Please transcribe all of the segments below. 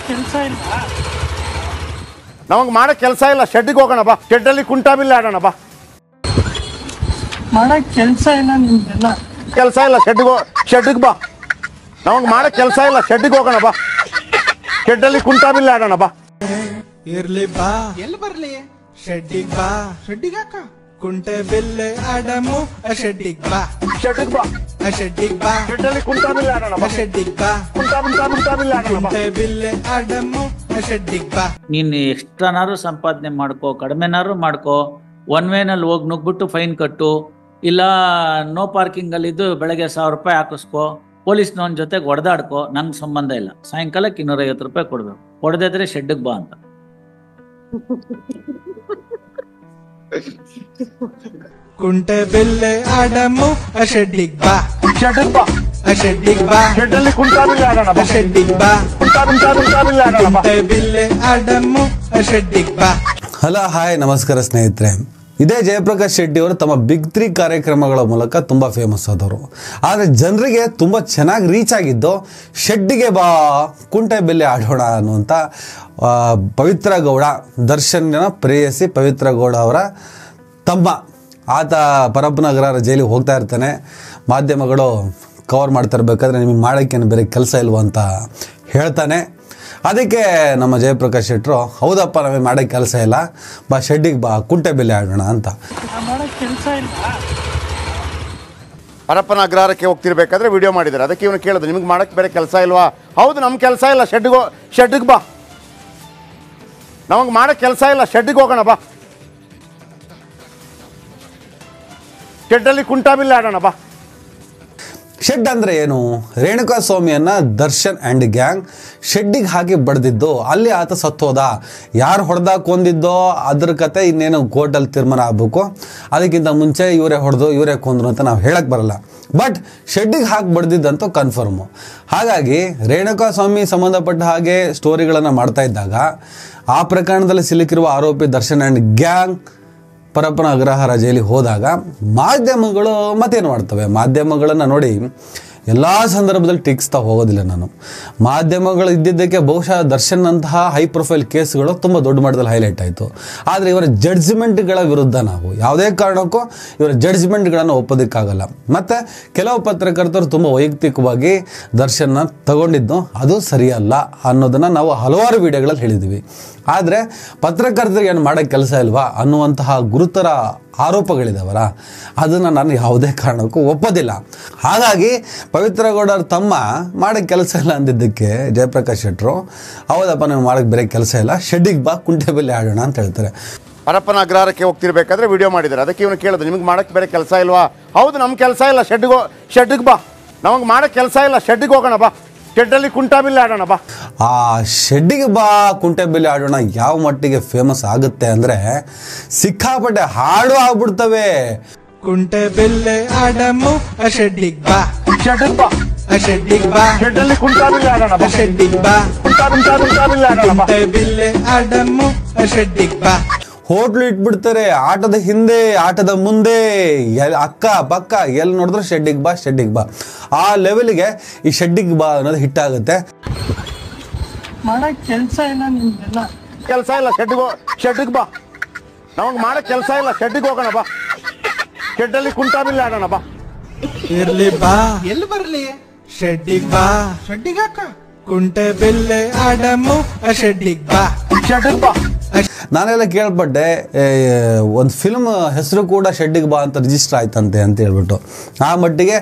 ಕೆಲಸ ಇಲ್ಲ, ನಮಗೆ ಮಾಡೋ ಕೆಲಸ ಇಲ್ಲ. ಶೆಡ್ಡಿಗೆ ಹೋಗೋಣ ಬಾ, ಶೆಡ್ಡಲ್ಲಿ ಕುಂಟಾಬಿಲ್ಲ ಆಡೋಣ ಬಾ. ಮಾಡಕ್ ಕೆಲಸ ಇಲ್ಲ ನಿಮ್ದೆಲ್ಲ. ಕೆಲಸ ಇಲ್ಲ, ಶೆಡ್ಡಿಗೆ ಬಾ. ನಮಗೆ ಮಾಡೋ ಕೆಲಸ ಇಲ್ಲ, ಶೆಡ್ಡಿಗೆ ಹೋಗೋಣ ಬಾ, ಶೆಡ್ಡಲ್ಲಿ ಕುಂಟಾಬಿಲ್ಲ ಆಡೋಣ ಬಾ. ಇರ್ಲಿ ಬಾ, ಎಲ್ಲಿ ಬರ್ಲಿ, ಶೆಡ್ಡಿಗ್ ಬಾ, ಶೆಡ್ಡಿಗ್ ಹಾಕ ಕುಂಟೆ ಬಿಲ್ಲೆ ಆಡಮು, ಶೆಡ್ಡಿಗ್ ಬಾ, ಶೆಡ್ಡಿಗೆ ಬಾ, ಶೆಡ್ಡಿಗ್ ಬಾ, ಶೆಡ್ಡಲ್ಲಿ ಕುಂಟಾಬಿಲ್ಲ ಆಡೋಣ ಬಾ, ಶೆಡ್ಡಿಗ್ ಬಾ, ಕುಂಟಾಬಿಲ್ಲ ಆಡೋಣ ಬಾ. ಕುಂಟೆ ಬಿಲ್ಲೆ ಆಡಮು, ಶೆಡ್ಡಿಗ್ ಬಾ. ನೀನು ಎಕ್ಸ್ಟ್ರಾನಾರು ಸಂಪಾದನೆ ಮಾಡ್ಕೋ, ಕಡಿಮೆನಾರು ಮಾಡ್ಕೋ, ಒನ್ ವೇನಲ್ಲಿ ಹೋಗಿ ನುಗ್ಬಿಟ್ಟು ಫೈನ್ ಕಟ್ಟು, ಇಲ್ಲ ನೋ ಪಾರ್ಕಿಂಗಲ್ಲಿದ್ದು ಬೆಳಗ್ಗೆ 1000 ರೂಪಾಯಿ ಹಾಕಿಸ್ಕೋ, ಪೊಲೀಸ್ನವನ ಜೊತೆಗೆ ಹೊಡೆದಾಡ್ಕೋ, ನಂಗೆ ಸಂಬಂಧ ಇಲ್ಲ. ಸಾಯಂಕಾಲಕ್ಕೆ 250 ರೂಪಾಯಿ ಕೊಡ್ಬೇಕು. ಕೊಡದಿದ್ರೆ ಶೆಡ್ಡಿಗೆ ಬಾ ಅಂತ. ಕುಂಟೆ ಬಿಲ್ಲೆ ಆಡಮು, ಶೆಡ್ಡಿಗ್ ಬಾ, ಶೆಡ್ಡಿಗೆ ಬಾ, ಶೆಡ್ಡಿಗ್ ಬಾ, ಶೆಡ್ಡಲ್ಲಿ ಕುಂಟಾಬಿಲ್ಲ ಆಡೋಣ ಬಾ, ಶೆಡ್ಡಿಗ್ ಬಾ, ಕುಂಟಾಬಿಲ್ಲ ಆಡೋಣ ಬಾ. ಕುಂಟೆ ಬಿಲ್ಲೆ ಆಡಮು, ಶೆಡ್ಡಿಗ್ ಬಾ. ಹಲೋ, ಹಾಯ್, ನಮಸ್ಕಾರ ಸ್ನೇಹಿತರೆ. ಇದೇ ಜಯಪ್ರಕಾಶ್ ಶೆಟ್ಟಿ ಅವರು ತಮ್ಮ ಬಿಗ್ 3 ಕಾರ್ಯಕ್ರಮಗಳ ಮೂಲಕ ತುಂಬ ಫೇಮಸ್ ಆದವರು. ಆದರೆ ಜನರಿಗೆ ತುಂಬ ಚೆನ್ನಾಗಿ ರೀಚ್ ಆಗಿದ್ದು ಶೆಡ್ಡಿಗೆ ಬಾ, ಕುಂಟೆ ಬೆಲೆ ಆಡೋಣ ಅನ್ನುವಂಥ ಪವಿತ್ರ ಗೌಡ, ದರ್ಶನ್ನ ಪ್ರೇಯಸಿ ಪವಿತ್ರ ಗೌಡ ಅವರ ತಮ್ಮ. ಆತ ಪರಪ್ಪನಗರ ಜೈಲಿಗೆ ಹೋಗ್ತಾ ಇರ್ತಾನೆ. ಮಾಧ್ಯಮಗಳು ಕವರ್ ಮಾಡ್ತಾ ಇರಬೇಕಾದ್ರೆ ನಿಮಗೆ ಮಾಡೋಕ್ಕೇನು ಬೇರೆ ಕೆಲಸ ಇಲ್ವ ಅಂತ ಹೇಳ್ತಾನೆ. ಅದಕ್ಕೆ ನಮ್ಮ ಜಯಪ್ರಕಾಶ್ ಶೆಟ್ಟರು, ಹೌದಪ್ಪ, ನಮಗೆ ಮಾಡೋಕ್ಕೆ ಕೆಲಸ ಇಲ್ಲ, ಬಾ ಶೆಡ್ಡಿಗೆ ಬಾ, ಕುಂಟೆ ಬೆಲೆ ಆಡೋಣ ಅಂತ. ಮಾಡಕ್ ಕೆಲಸ ಇಲ್ಲ. ಪರಪ್ಪನ ಅಗ್ರಹಾರಕ್ಕೆ ಹೋಗ್ತಿರ್ಬೇಕಾದ್ರೆ ವಿಡಿಯೋ ಮಾಡಿದ್ದಾರೆ. ಅದಕ್ಕೆ ಇವನು ಕೇಳಿದ್ರು, ನಿಮಗೆ ಮಾಡೋಕ್ಕೆ ಬೇರೆ ಕೆಲಸ ಇಲ್ವಾ? ಹೌದು, ನಮ್ಮ ಕೆಲಸ ಇಲ್ಲ, ಶೆಡ್ಡಿಗೆ ಬಾ. ನಮಗೆ ಮಾಡೋ ಕೆಲಸ ಇಲ್ಲ, ಶೆಡ್ಡಿಗೆ ಹೋಗೋಣ ಬಾ, ಶೆಡ್ಡಲ್ಲಿ ಕುಂಟಾಬಿಲ್ಲ ಆಡೋಣ ಬಾ. ಶೆಡ್ ಅಂದರೆ ಏನು? ರೇಣುಕಾ ಸ್ವಾಮಿಯನ್ನು ದರ್ಶನ್ ಆ್ಯಂಡ್ ಗ್ಯಾಂಗ್ ಶೆಡ್ಡಿಗೆ ಹಾಕಿ ಬಡ್ದಿದ್ದು, ಅಲ್ಲಿ ಆತ ಸತ್ತೋದ. ಯಾರು ಹೊಡೆದಾಕೊಂಡಿದ್ದೋ ಅದ್ರ ಕತೆ ಇನ್ನೇನು ಕೋರ್ಟಲ್ಲಿ ತೀರ್ಮಾನ ಆಗಬೇಕು. ಅದಕ್ಕಿಂತ ಮುಂಚೆ ಇವರೇ ಹೊಡೆದು ಇವರೇ ಕೊಂದ್ರು ಅಂತ ನಾವು ಹೇಳಕ್ಕೆ ಬರಲ್ಲ. ಬಟ್ ಶೆಡ್ಡಿಗೆ ಹಾಕಿ ಬಡ್ದಿದ್ದಂತೂ ಕನ್ಫರ್ಮು. ಹಾಗಾಗಿ ರೇಣುಕಾ ಸ್ವಾಮಿ ಸಂಬಂಧಪಟ್ಟ ಹಾಗೆ ಸ್ಟೋರಿಗಳನ್ನು ಮಾಡ್ತಾ ಇದ್ದಾಗ ಆ ಪ್ರಕರಣದಲ್ಲಿ ಸಿಲುಕಿರುವ ಆರೋಪಿ ದರ್ಶನ್ ಆ್ಯಂಡ್ ಗ್ಯಾಂಗ್ ಪರಪ್ಪನ ಅಗ್ರಹಾರ ಜೈಲಿಗೆ ಹೋದಾಗ ಮಾಧ್ಯಮಗಳು ಮತ್ತೇನು ಮಾಡ್ತವೆ? ಮಾಧ್ಯಮಗಳನ್ನು ನೋಡಿ ಎಲ್ಲ ಸಂದರ್ಭದಲ್ಲಿ ಟೀಕಿಸ್ತಾ ಹೋಗೋದಿಲ್ಲ ನಾನು. ಮಾಧ್ಯಮಗಳು ಇದ್ದಿದ್ದಕ್ಕೆ ಬಹುಶಃ ದರ್ಶನ್ನಂತಹ ಹೈ ಪ್ರೊಫೈಲ್ ಕೇಸ್ಗಳು ತುಂಬ ದೊಡ್ಡ ಮಟ್ಟದಲ್ಲಿ ಹೈಲೈಟ್ ಆಯಿತು. ಆದರೆ ಇವರ ಜಡ್ಜ್ಮೆಂಟ್ಗಳ ವಿರುದ್ಧ ನಾವು ಯಾವುದೇ ಕಾರಣಕ್ಕೂ ಇವರ ಜಡ್ಜ್ಮೆಂಟ್ಗಳನ್ನು ಒಪ್ಪೋದಕ್ಕಾಗಲ್ಲ. ಮತ್ತು ಕೆಲವು ಪತ್ರಕರ್ತರು ತುಂಬ ವೈಯಕ್ತಿಕವಾಗಿ ದರ್ಶನ್ನ ತಗೊಂಡಿದ್ದು ಅದು ಸರಿಯಲ್ಲ ಅನ್ನೋದನ್ನು ನಾವು ಹಲವಾರು ವಿಡಿಯೋಗಳಲ್ಲಿ ಹೇಳಿದ್ವಿ. ಆದರೆ ಪತ್ರಕರ್ತರಿಗೆ ಏನು ಮಾಡೋಕ್ಕೆ ಕೆಲಸ ಇಲ್ವಾ ಅನ್ನುವಂತಹ ಗುರುತರ ಆರೋಪಗಳಿದಾವಲ್ಲ, ಅದನ್ನು ನಾನು ಯಾವುದೇ ಕಾರಣಕ್ಕೂ ಒಪ್ಪೋದಿಲ್ಲ. ಹಾಗಾಗಿ ಪವಿತ್ರ ಗೌಡರ ತಮ್ಮ ಮಾಡೋಕ್ಕೆ ಕೆಲಸ ಇಲ್ಲ ಅಂದಿದ್ದಕ್ಕೆ ಜಯಪ್ರಕಾಶ್ ಶೆಟ್ಟರು, ಹೌದಪ್ಪ, ನೀವು ಮಾಡೋಕ್ಕೆ ಬೇರೆ ಕೆಲಸ ಇಲ್ಲ, ಶೆಡ್ಡಿಗೆ ಬಾ, ಕುಂಟೆ ಬೆಲೆ ಆಡೋಣ ಅಂತ ಹೇಳ್ತಾರೆ. ಪರಪ್ಪನ ಅಗ್ರಹಾರಕ್ಕೆ ಹೋಗ್ತಿರ್ಬೇಕಾದ್ರೆ ವಿಡಿಯೋ ಮಾಡಿದ್ದಾರೆ. ಅದಕ್ಕೆ ಇವನು ಕೇಳಿದ್ರು, ನಿಮಗೆ ಮಾಡೋಕ್ಕೆ ಬೇರೆ ಕೆಲಸ ಇಲ್ವಾ? ಹೌದು, ನಮ್ಮ ಕೆಲಸ ಇಲ್ಲ, ಶೆಡ್ಡಿಗೆ ಬಾ. ನಮಗೆ ಮಾಡೋ ಕೆಲಸ ಇಲ್ಲ, ಶೆಡ್ಡಿಗೆ ಹೋಗೋಣ ಬಾ, ಶೆಡ್ಡಲ್ಲಿ ಕುಂಟಾಬಿಲ್ಲ ಆಡೋಣ ಬಾ. ಆ ಶೆಡ್ಡಿಗೆ ಬಾ, ಕುಂಟೆ ಬೆಲೆ ಆಡೋಣ ಯಾವ ಮಟ್ಟಿಗೆ ಫೇಮಸ್ ಆಗುತ್ತೆ ಅಂದರೆ ಸಿಕ್ಕಾಪಟ್ಟೆ ಹಾಡು ಆಗ್ಬಿಡ್ತವೆ. ಕುಂಟೆ ಬಿಲ್ಲೆ ಆಡಮು, ಶೆಡ್ಡಿಗ್ ಬಾ, ಶೆಡ್ಡಿಗೆ ಬಾ, ಶೆಡ್ಡಿಗ್ ಬಾ, ಶೆಡ್ಡಲ್ಲಿ ಕುಂಟಾಬಿಲ್ಲ ಆಡೋಣ ಬಾ, ಶೆಡ್ಡಿಗ್ ಬಾ, ಕುಂಟಾಬಿಲ್ಲ ಆಡೋಣ ಬಾ. ಕುಂಟೆ ಬಿಲ್ಲೆ ಆಡಮು, ಶೆಡ್ಡಿಗ್ ಬಾ. ಹೋಟ್ಲು ಇಟ್ಬಿಡ್ತಾರೆ, ಆಟದ ಹಿಂದೆ ಆಟದ ಮುಂದೆ ಅಕ್ಕ ಪಕ್ಕ ಎಲ್ಲಿ ನೋಡಿದ್ರು ಶೆಡ್ಡಿಗೆ ಬಾ, ಶೆಡ್ಡಿಗೆ ಬಾ. ಆ ಲೆವೆಲ್ಗೆ ಈ ಶೆಡ್ಡಿಗೆ ಬಾ ಅನ್ನೋದು ಹಿಟ್ಟಾಗುತ್ತೆ. ಮಾಡಕ್ ಕೆಲಸ ಇಲ್ಲ ನಿಮ್ದೆಲ್ಲ. ಕೆಲಸ ಇಲ್ಲ, ಶೆಡ್ಡಿಗೆ ಬಾ. ನಮಗೆ ಮಾಡೋ ಕೆಲಸ ಇಲ್ಲ, ಶೆಡ್ಡಿಗೆ ಹೋಗೋಣ ಬಾ, ಶೆಡ್ಡಲ್ಲಿ ಕುಂಟಾಬಿಲ್ಲ ಆಡೋಣ ಬಾ. ಇರ್ಲಿ ಬಾ, ಎಲ್ಲಿ ಬರ್ಲಿ, ಶೆಡ್ಡಿಗ್ ಬಾ, ಶೆಡ್ಡಿಗ್ ಹಾಕ ಕುಂಟೆ ಬಿಲ್ಲೆ ಆಡಮು, ಶೆಡ್ಡಿಗ್ ಬಾ, ಶೆಡ್ಡಿಗೆ ಬಾ. ನಾನೆಲ್ಲ ಕೇಳ್ಪಟ್ಟೆ, ಒಂದು ಫಿಲ್ಮ್ ಹೆಸರು ಕೂಡ ಶೆಡ್ಡಿಗೆ ಬಾ ಅಂತ ರಿಜಿಸ್ಟರ್ ಆಯ್ತಂತೆ ಅಂತ ಹೇಳ್ಬಿಟ್ಟು. ಆ ಮಟ್ಟಿಗೆ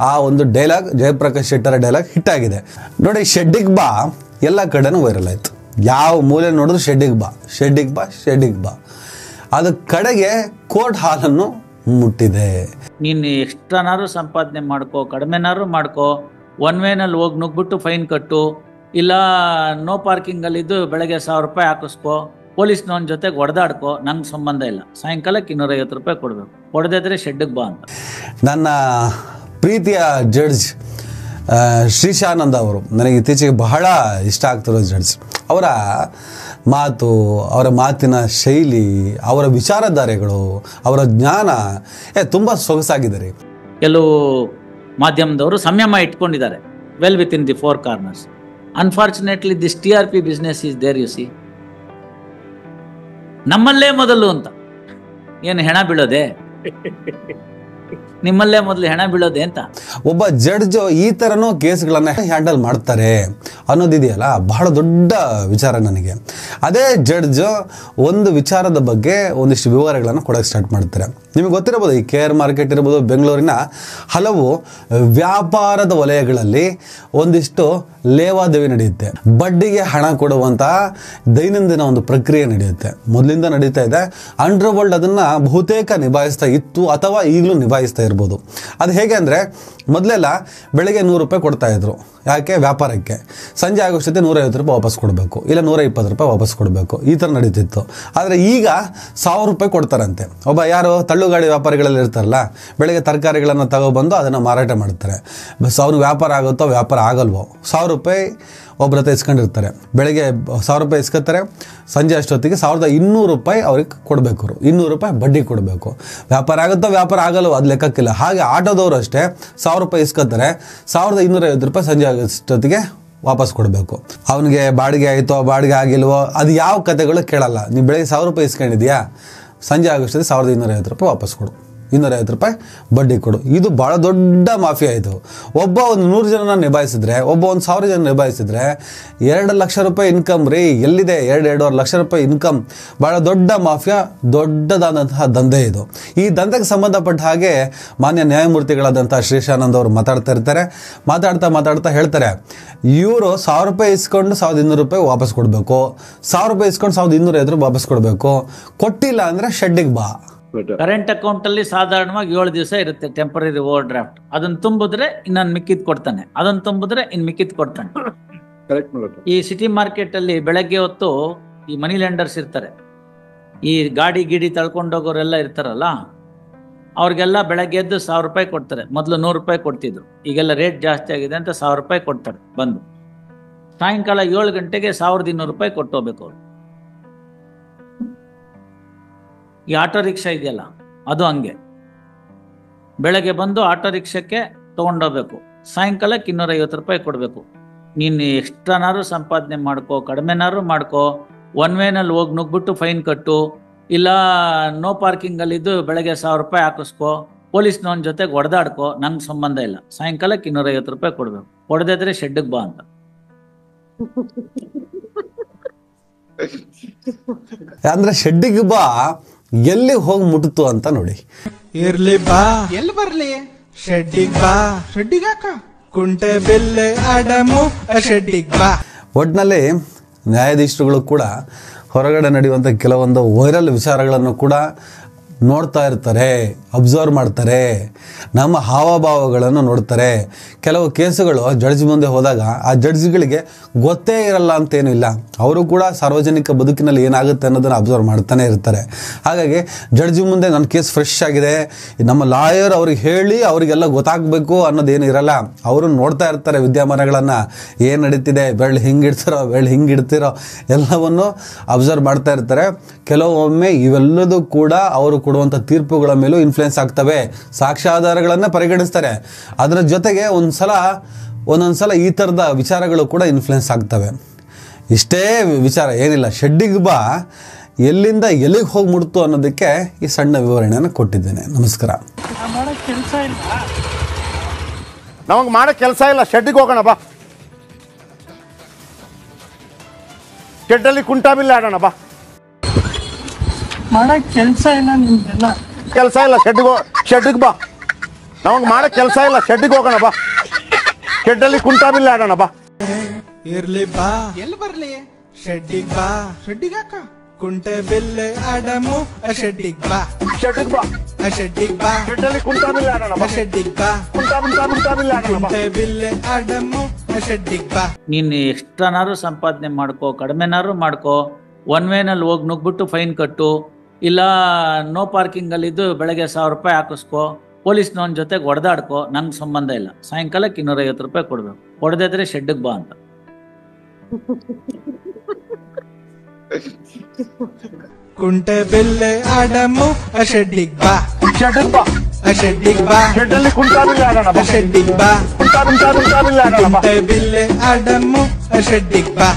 ಆ ಒಂದು ಡೈಲಾಗ್, ಜಯಪ್ರಕಾಶ್ ಶೆಟ್ಟರ ಡೈಲಾಗ್ ಹಿಟ್ಟಾಗಿದೆ ನೋಡಿ. ಶೆಡ್ಡಿಗೆ ಬಾ ಎಲ್ಲ ಕಡೆನೂ ವೈರಲ್ ಆಯಿತು. ಯಾವ ಮೂಲೆ ನೋಡಿದ್ರು ಶೆಡ್ಡಿಗೆ ಬಾ, ಶೆಡ್ಡಿಗೆ ಬಾ, ಶೆಡ್ಡಿಗೆ ಬಾ. ಅದು ಕಡೆಗೆ ಕೋರ್ಟ್ ಹಾಲನ್ನು ಮುಟ್ಟಿದೆ. ನೀನು ಎಕ್ಸ್ಟ್ರಾನಾರು ಸಂಪಾದನೆ ಮಾಡ್ಕೋ, ಕಡಿಮೆನಾರು ಮಾಡ್ಕೋ, ಒನ್ ವೇನಲ್ಲಿ ಹೋಗಿ ನುಗ್ಬಿಟ್ಟು ಫೈನ್ ಕಟ್ಟು, ಇಲ್ಲ ನೋ ಪಾರ್ಕಿಂಗಲ್ಲಿದ್ದು ಬೆಳಗ್ಗೆ 1000 ರೂಪಾಯಿ ಹಾಕಿಸ್ಕೋ, ಪೊಲೀಸ್ನವನ ಜೊತೆಗೆ ಹೊಡೆದಾಡ್ಕೋ, ನಂಗೆ ಸಂಬಂಧ ಇಲ್ಲ. ಸಾಯಂಕಾಲಕ್ಕೆ 250 ರೂಪಾಯಿ ಕೊಡಬೇಕು. ಕೊಡದಿದ್ರೆ ಶೆಡ್ಡಿಗೆ ಬಾ ಅಂತ. ನನ್ನ ಪ್ರೀತಿಯ ಜಡ್ಜ್ ಶ್ರೀಶಾನಂದ ಅವರು ನನಗೆ ಇತ್ತೀಚೆಗೆ ಬಹಳ ಇಷ್ಟ ಆಗ್ತಿರೋ ಜಡ್ಜ್. ಅವರ ಮಾತು, ಅವರ ಮಾತಿನ ಶೈಲಿ, ಅವರ ವಿಚಾರಧಾರೆಗಳು, ಅವರ ಜ್ಞಾನ ತುಂಬ ಸೊಗಸಾಗಿದ್ದಾರೆ. ಕೆಲವು ಮಾಧ್ಯಮದವರು ಸಂಯಮ ಇಟ್ಕೊಂಡಿದ್ದಾರೆ, well with in the 4 corners. Unfortunately this TRP business is there. You see, ನಮ್ಮಲ್ಲೇ ಮೊದಲು ಅಂತ ಏನು ಹೆಣ ಬೀಳೋದೆ, ನಿಮ್ಮಲ್ಲೇ ಮೊದಲು ಹೆಣ ಬೀಳೋದೆ ಅಂತ. ಒಬ್ಬ ಜಡ್ಜ್ ಈ ತರನೂ ಕೇಸ್ಗಳನ್ನ ಹ್ಯಾಂಡಲ್ ಮಾಡ್ತಾರೆ ಅನ್ನೋದಿದೆಯಲ್ಲ, ಬಹಳ ದೊಡ್ಡ ವಿಚಾರ ನನಗೆ. ಅದೇ ಜಡ್ಜ್ ಒಂದು ವಿಚಾರದ ಬಗ್ಗೆ ಒಂದಿಷ್ಟು ವಿವರಗಳನ್ನು ಕೊಡೋಕೆ ಸ್ಟಾರ್ಟ್ ಮಾಡ್ತಾರೆ. ನಿಮಗೆ ಗೊತ್ತಿರಬಹುದು, ಈ KR ಮಾರ್ಕೆಟ್ ಇರ್ಬೋದು, ಬೆಂಗಳೂರಿನ ಹಲವು ವ್ಯಾಪಾರದ ವಲಯಗಳಲ್ಲಿ ಒಂದಿಷ್ಟು ಲೇವಾದೇವಿ ನಡೆಯುತ್ತೆ. ಬಡ್ಡಿಗೆ ಹಣ ಕೊಡುವಂತಹ ದೈನಂದಿನ ಒಂದು ಪ್ರಕ್ರಿಯೆ ನಡೆಯುತ್ತೆ, ಮೊದಲಿಂದ ನಡೀತಾ ಇದೆ. ಅಂಡರ್ ವರ್ಲ್ಡ್ ಅದನ್ನ ಬಹುತೇಕ ನಿಭಾಯಿಸ್ತಾ ಇತ್ತು ಅಥವಾ ಈಗಲೂ ನಿಭಾಯಿಸ್ತಾ ಇರ್ಬೋದು. ಅದು ಹೇಗೆ ಅಂದರೆ, ಮೊದಲೆಲ್ಲ ಬೆಳಗ್ಗೆ 100 ರೂಪಾಯಿ ಕೊಡ್ತಾ ಇದ್ರು, ಯಾಕೆ? ವ್ಯಾಪಾರಕ್ಕೆ. ಸಂಜೆ ಆಗೋಷ್ಟೊತ್ತೆ 150 ರೂಪಾಯಿ ವಾಪಸ್ ಕೊಡಬೇಕು, ಇಲ್ಲ 120 ರೂಪಾಯಿ ವಾಪಸ್ ಕೊಡಬೇಕು, ಈ ಥರ ನಡೀತಿತ್ತು. ಆದರೆ ಈಗ 1000 ರೂಪಾಯಿ ಕೊಡ್ತಾರಂತೆ. ಒಬ್ಬ ಯಾರು ತಳ್ಳುಗಾಡಿ ವ್ಯಾಪಾರಿಗಳಲ್ಲಿ ಇರ್ತಾರಲ್ಲ, ಬೆಳಗ್ಗೆ ತರಕಾರಿಗಳನ್ನು ತಗೊಬಂದು ಅದನ್ನು ಮಾರಾಟ ಮಾಡ್ತಾರೆ. ಬಸ್ ಅವ್ನು ವ್ಯಾಪಾರ ಆಗುತ್ತೋ ವ್ಯಾಪಾರ ಆಗಲ್ವೋ, 1000 ರೂಪಾಯಿ ಒಬ್ಬರ ಹತ್ರ ಇಸ್ಕೊಂಡಿರ್ತಾರೆ. ಬೆಳಗ್ಗೆ 1000 ರೂಪಾಯಿ ಇಸ್ಕೊತಾರೆ, ಸಂಜೆ ಅಷ್ಟೊತ್ತಿಗೆ 1200 ರೂಪಾಯಿ ಅವ್ರಿಗೆ ಕೊಡಬೇಕು. ಅವರು 200 ರೂಪಾಯಿ ಬಡ್ಡಿ ಕೊಡಬೇಕು. ವ್ಯಾಪಾರ ಆಗುತ್ತೋ ವ್ಯಾಪಾರ ಆಗಲ್ವೋ ಅದು ಲೆಕ್ಕಕ್ಕಿಲ್ಲ. ಹಾಗೆ ಆಟೋದವರು ಅಷ್ಟೇ 1000 ರೂಪಾಯಿ ಇಸ್ಕೊತಾರೆ, 1250 ರೂಪಾಯಿ ಸಂಜೆ ಅಷ್ಟೊತ್ತಿಗೆ ವಾಪಸ್ ಕೊಡಬೇಕು. ಅವನಿಗೆ ಬಾಡಿಗೆ ಆಯಿತೋ ಬಾಡಿಗೆ ಆಗಿಲ್ವೋ ಅದು ಯಾವ ಕತೆಗಳು ಕೇಳಲ್ಲ. ನೀವು ಬೆಳಗ್ಗೆ 1000 ರೂಪಾಯಿ ಇಸ್ಕೊಂಡಿದ್ಯಾ, ಸಂಜೆ ಆಗೋಷ್ಟೊತ್ತಿಗೆ 1250 ರೂಪಾಯಿ ವಾಪಸ್ ಕೊಡು, 250 ರೂಪಾಯಿ ಬಡ್ಡಿ ಕೊಡು. ಇದು ಭಾಳ ದೊಡ್ಡ ಮಾಫಿಯಾ ಇದು. ಒಬ್ಬ ಒಂದು 100 ಜನನ ನಿಭಾಯಿಸಿದ್ರೆ, ಒಬ್ಬ ಒಂದು 1000 ಜನ ನಿಭಾಯಿಸಿದ್ರೆ 2 ಲಕ್ಷ ರೂಪಾಯಿ ಇನ್ಕಮ್ ರೀ. ಎಲ್ಲಿದೆ 2-2.5 ಲಕ್ಷ ರೂಪಾಯಿ ಇನ್ಕಮ್? ಭಾಳ ದೊಡ್ಡ ಮಾಫಿಯಾ, ದೊಡ್ಡದಾದಂತಹ ದಂಧೆ ಇದು. ಈ ದಂಧೆಗೆ ಸಂಬಂಧಪಟ್ಟ ಹಾಗೆ ಮಾನ್ಯ ನ್ಯಾಯಮೂರ್ತಿಗಳಾದಂತಹ ಶ್ರೀಶಾನಂದ್ ಅವರು ಮಾತಾಡ್ತಾ ಇರ್ತಾರೆ. ಮಾತಾಡ್ತಾ ಹೇಳ್ತಾರೆ, ಇವರು 1000 ರೂಪಾಯಿ ಇಸ್ಕೊಂಡು 1200 ರೂಪಾಯಿ ವಾಪಸ್ ಕೊಡಬೇಕು, 1000 ರೂಪಾಯಿ ಇಸ್ಕೊಂಡು 1250 ರೂಪಾಯಿ ವಾಪಸ್ ಕೊಡಬೇಕು. ಕೊಟ್ಟಿಲ್ಲ ಅಂದರೆ ಶೆಡ್ಡಿಗೆ ಬಾ. ಕರೆಂಟ್ ಅಕೌಂಟ್ ಅಲ್ಲಿ ಸಾಧಾರಣವಾಗಿ 7 ದಿವಸ ಇರುತ್ತೆ ಟೆಂಪರರಿ ಓವರ್ ಡ್ರಾಫ್ಟ್. ಅದನ್ನ ತುಂಬಿದ್ರೆ ಇನ್ನೊಂದು ಮಿಕ್ಕಿದ್ ಕೊಡ್ತಾನೆ, ಅದನ್ನ ತುಂಬಿದ್ರೆ ಇನ್ ಮಿಕ್ಕಿದ್ ಕೊಡ್ತಾನೆ. ಈ ಸಿಟಿ ಮಾರ್ಕೆಟ್ ಅಲ್ಲಿ ಬೆಳಗ್ಗೆ ಹೊತ್ತು ಈ ಮನಿ ಲೆಂಡರ್ಸ್ ಇರ್ತಾರೆ, ಈ ಗಾಡಿ ಗಿಡಿ ತಳ್ಕೊಂಡೋಗೋರೆಲ್ಲ ಇರ್ತಾರಲ್ಲ, ಅವ್ರಿಗೆಲ್ಲ ಬೆಳಗ್ಗೆ ಎದ್ದು 1000 ರೂಪಾಯಿ ಕೊಡ್ತಾರೆ. ಮೊದಲು 100 ರೂಪಾಯಿ ಕೊಡ್ತಿದ್ರು, ಈಗೆಲ್ಲ ರೇಟ್ ಜಾಸ್ತಿ ಆಗಿದೆ ಅಂತ 1000 ರೂಪಾಯಿ ಕೊಡ್ತಾರೆ. ಬಂದು ಸಾಯಂಕಾಲ 7 ಗಂಟೆಗೆ 1200 ರೂಪಾಯಿ ಕೊಟ್ಟೋಗ್ಬೇಕು ಅವ್ರು. ಈ ಆಟೋ ರಿಕ್ಷಾ ಇದೆಯಲ್ಲ ಅದು ಹಂಗೆ, ಬೆಳಗ್ಗೆ ಬಂದು ಆಟೋ ರಿಕ್ಷಕ್ಕೆ ತೊಗೊಂಡೋಗ್ಬೇಕು, ಸಾಯಂಕಾಲಕ್ಕೆ 250 ರೂಪಾಯಿ ಕೊಡಬೇಕು. ನೀನು ಎಕ್ಸ್ಟ್ರಾನಾರು ಸಂಪಾದನೆ ಮಾಡ್ಕೋ, ಕಡಿಮೆನಾರು ಮಾಡ್ಕೋ, ಒನ್ ವೇನಲ್ಲಿ ಹೋಗಿ ನುಗ್ಬಿಟ್ಟು ಫೈನ್ ಕಟ್ಟು, ಇಲ್ಲ ನೋ ಪಾರ್ಕಿಂಗಲ್ಲಿದ್ದು ಬೆಳಗ್ಗೆ 1000 ರೂಪಾಯಿ ಹಾಕಿಸ್ಕೋ, ಪೊಲೀಸ್ನವನ ಜೊತೆಗೆ ಹೊಡೆದಾಡ್ಕೋ, ನಂಗೆ ಸಂಬಂಧ ಇಲ್ಲ. ಸಾಯಂಕಾಲಕ್ಕೆ 250 ರೂಪಾಯಿ ಕೊಡಬೇಕು, ಕೊಡದಿದ್ರೆ ಶೆಡ್ಡಿಗೆ ಬಾ ಅಂತ. ಅಂದ್ರೆ ಶೆಡ್ಡಿಗೆ ಬಾ ಎಲ್ಲಿ ಹೋಗಿ ಮುಟ್ಟಿತು ಅಂತ ನೋಡಿ. ಇರ್ಲಿ ಬಾ, ಎಲ್ಲಿ ಬರ್ಲಿ, ಶೆಡ್ಡಿಗ್ ಬಾ, ಶೆಡ್ಡಿಗಾಕ ಕುಂಟೆ ಬೆಲ್ಲೆ ಅಡಮು ಶೆಡ್ಡಿಗ್ ಬಾ. ಒಟ್ಟಿನಲ್ಲಿ ನ್ಯಾಯಾಧೀಶರುಗಳು ಕೂಡ ಹೊರಗಡೆ ನಡೆಯುವಂಥ ಕೆಲವೊಂದು ವೈರಲ್ ವಿಚಾರಗಳನ್ನು ಕೂಡ ನೋಡ್ತಾ ಇರ್ತಾರೆ, ಅಬ್ಸರ್ವ್ ಮಾಡ್ತಾರೆ, ನಮ್ಮ ಹಾವಭಾವಗಳನ್ನು ನೋಡ್ತಾರೆ. ಕೆಲವು ಕೇಸುಗಳು ಜಡ್ಜ್ ಮುಂದೆ ಹೋದಾಗ ಆ ಜಡ್ಜ್ಗಳಿಗೆ ಗೊತ್ತೇ ಇರಲ್ಲ ಅಂತೇನಿಲ್ಲ, ಅವರು ಕೂಡ ಸಾರ್ವಜನಿಕ ಬದುಕಿನಲ್ಲಿ ಏನಾಗುತ್ತೆ ಅನ್ನೋದನ್ನು ಅಬ್ಸರ್ವ್ ಮಾಡ್ತಾನೆ ಇರ್ತಾರೆ. ಹಾಗಾಗಿ ಜಡ್ಜ್ ಮುಂದೆ ನನ್ನ ಕೇಸ್ ಫ್ರೆಶ್ ಆಗಿದೆ, ನಮ್ಮ ಲಾಯರ್ ಅವ್ರಿಗೆ ಹೇಳಿ ಅವರಿಗೆಲ್ಲ ಗೊತ್ತಾಗಬೇಕು ಅನ್ನೋದೇನು ಇರಲ್ಲ. ಅವರು ನೋಡ್ತಾ ಇರ್ತಾರೆ ವಿದ್ಯಮಾನಗಳನ್ನು, ಏನು ನಡೀತಿದೆ, ಬೆಳ್ಳು ಹಿಂಗಿಡ್ತಿರೋ ಎಲ್ಲವನ್ನು ಅಬ್ಸರ್ವ್ ಮಾಡ್ತಾ ಇರ್ತಾರೆ. ಕೆಲವೊಮ್ಮೆ ಇವೆಲ್ಲದೂ ಕೂಡ ಅವರು ಕೊಡುವಂಥ ತೀರ್ಪುಗಳ ಮೇಲೂ ಇನ್ಫ್ಲುಯೆನ್ಸ್ ಆಗ್ತವೆ, ಸಾಕ್ಷ್ಯಾಧಾರಗಳನ್ನು ಪರಿಗಣಿಸ್ತಾರೆ. ಅದರ ಜೊತೆಗೆ ಒಂದೊಂದ್ಸಲ ಈ ಥರದ ವಿಚಾರಗಳು ಕೂಡ ಇನ್ಫ್ಲುಯೆನ್ಸ್ ಆಗ್ತವೆ. ಇಷ್ಟೇ ವಿಚಾರ ಏನಿಲ್ಲ, ಶೆಡ್ಡಿಗೆ ಬಾ ಎಲ್ಲಿಂದ ಎಲ್ಲಿಗೆ ಹೋಗಿ ಮುಡ್ತು ಅನ್ನೋದಕ್ಕೆ ಈ ಸಣ್ಣ ವಿವರಣೆಯನ್ನು ಕೊಟ್ಟಿದ್ದೇನೆ. ನಮಸ್ಕಾರ. ನಮಗೆ ಮಾಡೋ ಕೆಲಸ ಇಲ್ಲ, ಶೆಡ್ಡಿಗೆ ಹೋಗೋಣ ಬಾ, ಶೆಡ್ಡಲ್ಲಿ ಕುಂಟಾಬಿಲ್ಲ ಆಡೋಣ ಬಾ. ಮಾಡಕ್ ಕೆಲ್ಸ ಇಲ್ಲ ನಿಮ್ದೆಲ್ಲ. ಕೆಲಸ ಇಲ್ಲ, ಶೆಡ್ಡಿಗೆ ಬಾ. ನಮಗೆ ಮಾಡೋ ಕೆಲಸ ಇಲ್ಲ, ಶೆಡ್ಡಿಗೆ ಹೋಗೋಣ ಬಾ, ಶೆಡ್ಡಲ್ಲಿ ಕುಂಟಾಬಿಲ್ಲ ಆಡೋಣ ಬಾ. ಇರ್ಲಿ ಬಾ, ಎಲ್ಲಿ ಬರ್ಲಿ, ಶೆಡ್ಡಿಗ್ ಬಾ, ಶೆಡ್ಡಿಗಾಕ ಕುಂಟೆ ಬೆಲ್ಲೆ ಅಡಮು ಶೆಡ್ಡಿಗ್ ಬಾ, ಶೆಡ್ಡಿಗೆ ಬಾ, ಶೆಡ್ಡಿಗ್ ಬಾ, ಶೆಡ್ಡಲ್ಲಿ ಕುಂಟಾಬಿಲ್ಲ ಆಡೋಣ ಬಾ, ಶೆಡ್ಡಿಗ್ ಬಾ, ಕುಂಟಾಬಿಲ್ಲ ಆಡೋಣ ಬಾ. ಕುಂಟೆ ಬೆಲ್ಲೆ ಅಡಮು ಶೆಡ್ಡಿಗ್ ಬಾ. ನೀನು ಎಕ್ಸ್ಟ್ರಾನಾರು ಸಂಪಾದನೆ ಮಾಡ್ಕೋ, ಕಡಿಮೆನಾರು ಮಾಡ್ಕೋ, ಒನ್ ವೇನಲ್ಲಿ ಹೋಗಿ ನುಗ್ಬಿಟ್ಟು ಫೈನ್ ಕಟ್ಟು, ಇಲ್ಲ ನೋ ಪಾರ್ಕಿಂಗಲ್ಲಿದ್ದು ಬೆಳಗ್ಗೆ 1000 ರೂಪಾಯಿ ಹಾಕಿಸ್ಕೋ, ಪೊಲೀಸ್ನವನ ಜೊತೆಗೆ ಹೊಡೆದಾಡ್ಕೋ, ನಂಗೆ ಸಂಬಂಧ ಇಲ್ಲ. ಸಾಯಂಕಾಲಕ್ಕೆ 250 ರೂಪಾಯಿ ಕೊಡಬೇಕು, ಕೊಡದಿದ್ರೆ ಶೆಡ್ಡಿಗೆ ಬಾ ಅಂತ. ಕುಂಟೆ ಬೆಲ್ಲೆ ಅಡಮು ಶೆಡ್ಡಿಗ್ ಬಾ, ಶೆಡ್ಡಿಗೆ ಬಾ, ಶೆಡ್ಡಿಗ್ ಬಾ, ಶೆಡ್ಡಲ್ಲಿ ಕುಂಟಾಬಿಲ್ಲ ಆಡೋಣ ಬಾ, ಶೆಡ್ಡಿಗ್ ಬಾ, ಕುಂಟಾಬಿಲ್ಲ ಆಡೋಣ ಬಾ. ಕುಂಟೆ ಬೆಲ್ಲೆ ಅಡಮು ಶೆಡ್ಡಿಗ್ ಬಾ